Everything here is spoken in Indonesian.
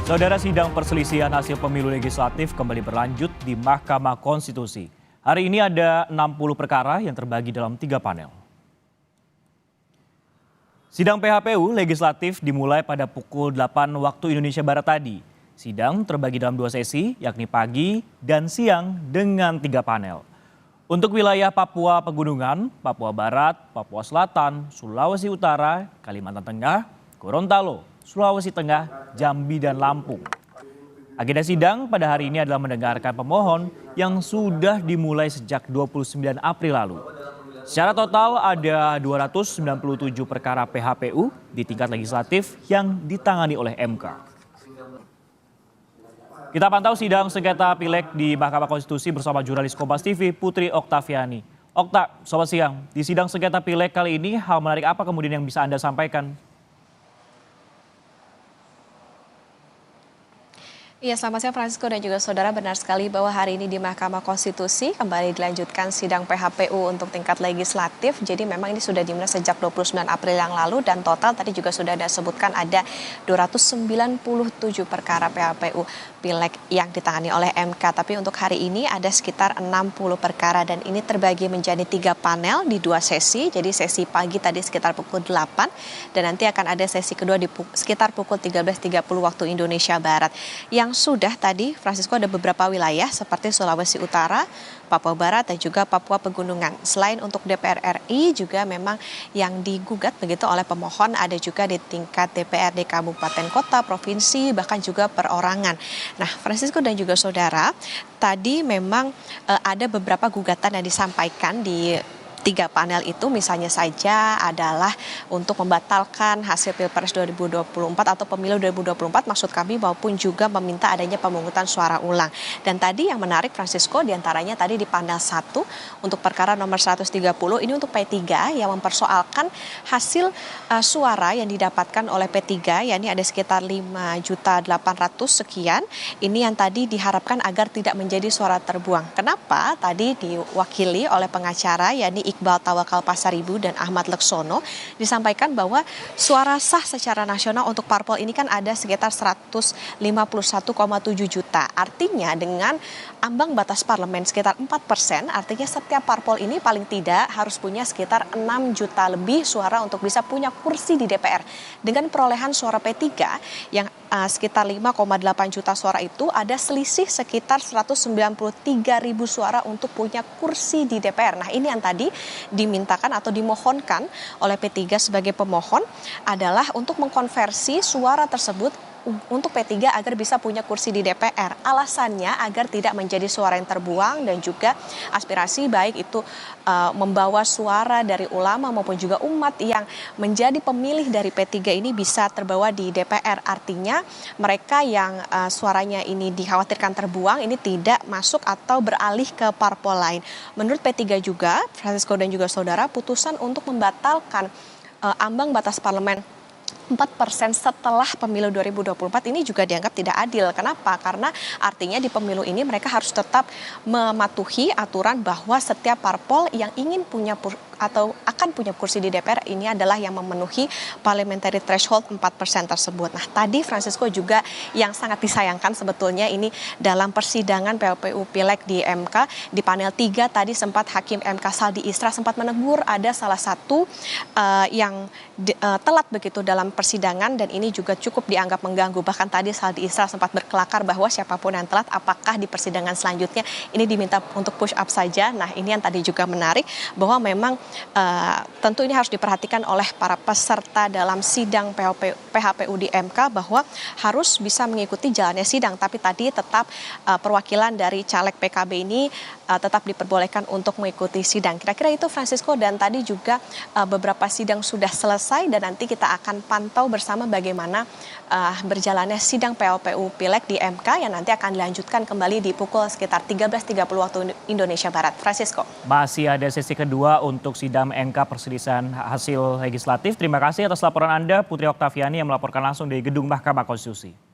Saudara, sidang perselisihan hasil pemilu legislatif kembali berlanjut di Mahkamah Konstitusi. Hari ini ada 60 perkara yang terbagi dalam 3 panel. Sidang PHPU legislatif dimulai pada pukul 8 waktu Indonesia Barat tadi. Sidang terbagi dalam 2 sesi, yakni pagi dan siang dengan 3 panel. Untuk wilayah Papua Pegunungan, Papua Barat, Papua Selatan, Sulawesi Utara, Kalimantan Tengah, Gorontalo, Sulawesi Tengah, Jambi, dan Lampung. Agenda sidang pada hari ini adalah mendengarkan pemohon yang sudah dimulai sejak 29 April lalu. Secara total ada 297 perkara PHPU di tingkat legislatif yang ditangani oleh MK. Kita pantau sidang sengketa Pileg di Mahkamah Konstitusi bersama jurnalis Kompas TV Putri Oktaviani. Okta, selamat siang. Di sidang sengketa Pileg kali ini hal menarik apa kemudian yang bisa Anda sampaikan? Iya, selamat siang Francisco dan juga saudara. Benar sekali bahwa hari ini di Mahkamah Konstitusi kembali dilanjutkan sidang PHPU untuk tingkat legislatif. Jadi memang ini sudah dimulai sejak 29 April yang lalu dan total tadi juga sudah disebutkan ada 297 perkara PHPU Pileg yang ditangani oleh MK. Tapi untuk hari ini ada sekitar 60 perkara dan ini terbagi menjadi 3 panel di 2 sesi. Jadi sesi pagi tadi sekitar pukul 8 dan nanti akan ada sesi kedua di sekitar pukul 13.30 waktu Indonesia Barat. Yang sudah tadi, Francisco, ada beberapa wilayah seperti Sulawesi Utara, Papua Barat, dan juga Papua Pegunungan. Selain untuk DPR RI juga memang yang digugat begitu oleh pemohon ada juga di tingkat DPRD Kabupaten Kota, Provinsi, bahkan juga perorangan. Nah, Francisco dan juga saudara, tadi memang ada beberapa gugatan yang disampaikan di 3 panel itu, misalnya saja adalah untuk membatalkan hasil Pilpres 2024 atau pemilu 2024 maksud kami, maupun juga meminta adanya pemungutan suara ulang. Dan tadi yang menarik Francisco diantaranya tadi di panel 1 untuk perkara nomor 130 ini untuk P3 yang mempersoalkan hasil suara yang didapatkan oleh P3, yakni ada sekitar 5.800.000 sekian. Ini yang tadi diharapkan agar tidak menjadi suara terbuang. Kenapa? Tadi diwakili oleh pengacara yakni Iqbal Tawakal Pasaribu dan Ahmad Leksono, disampaikan bahwa suara sah secara nasional untuk parpol ini kan ada sekitar 151,7 juta. Artinya dengan ambang batas parlemen sekitar 4%, artinya setiap parpol ini paling tidak harus punya sekitar 6 juta lebih suara untuk bisa punya kursi di DPR. Dengan perolehan suara P3 yang sekitar 5,8 juta suara itu, ada selisih sekitar 193.000 suara untuk punya kursi di DPR. Nah, ini yang tadi dimintakan atau dimohonkan oleh P3 sebagai pemohon adalah untuk mengkonversi suara tersebut untuk P3 agar bisa punya kursi di DPR. Alasannya agar tidak menjadi suara yang terbuang dan juga aspirasi baik itu membawa suara dari ulama maupun juga umat yang menjadi pemilih dari P3 ini bisa terbawa di DPR. Artinya mereka yang suaranya ini dikhawatirkan terbuang ini tidak masuk atau beralih ke parpol lain. Menurut P3 juga, Francisco dan juga saudara, putusan untuk membatalkan ambang batas parlemen 4% setelah pemilu 2024 ini juga dianggap tidak adil. Kenapa? Karena artinya di pemilu ini mereka harus tetap mematuhi aturan bahwa setiap parpol yang ingin punya atau akan punya kursi di DPR ini adalah yang memenuhi parliamentary threshold 4% tersebut. Nah, tadi Francisco juga yang sangat disayangkan sebetulnya ini dalam persidangan PHPU Pileg di MK di panel 3 tadi sempat Hakim MK Saldi Isra sempat menegur ada salah satu yang telat begitu dalam persidangan dan ini juga cukup dianggap mengganggu. Bahkan tadi Saldi Isra sempat berkelakar bahwa siapapun yang telat apakah di persidangan selanjutnya ini diminta untuk push up saja. Nah, ini yang tadi juga menarik bahwa memang tentu ini harus diperhatikan oleh para peserta dalam sidang PHPU di MK bahwa harus bisa mengikuti jalannya sidang. Tapi tadi tetap perwakilan dari caleg PKB ini tetap diperbolehkan untuk mengikuti sidang. Kira-kira itu Francisco, dan tadi juga beberapa sidang sudah selesai dan nanti kita akan pantau bersama bagaimana berjalannya sidang PHPU Pileg di MK yang nanti akan dilanjutkan kembali di pukul sekitar 13.30 waktu Indonesia Barat. Francisco. Masih ada sesi kedua untuk sidang MK perselisihan hasil legislatif. Terima kasih atas laporan Anda, Putri Oktaviani, yang melaporkan langsung dari Gedung Mahkamah Konstitusi.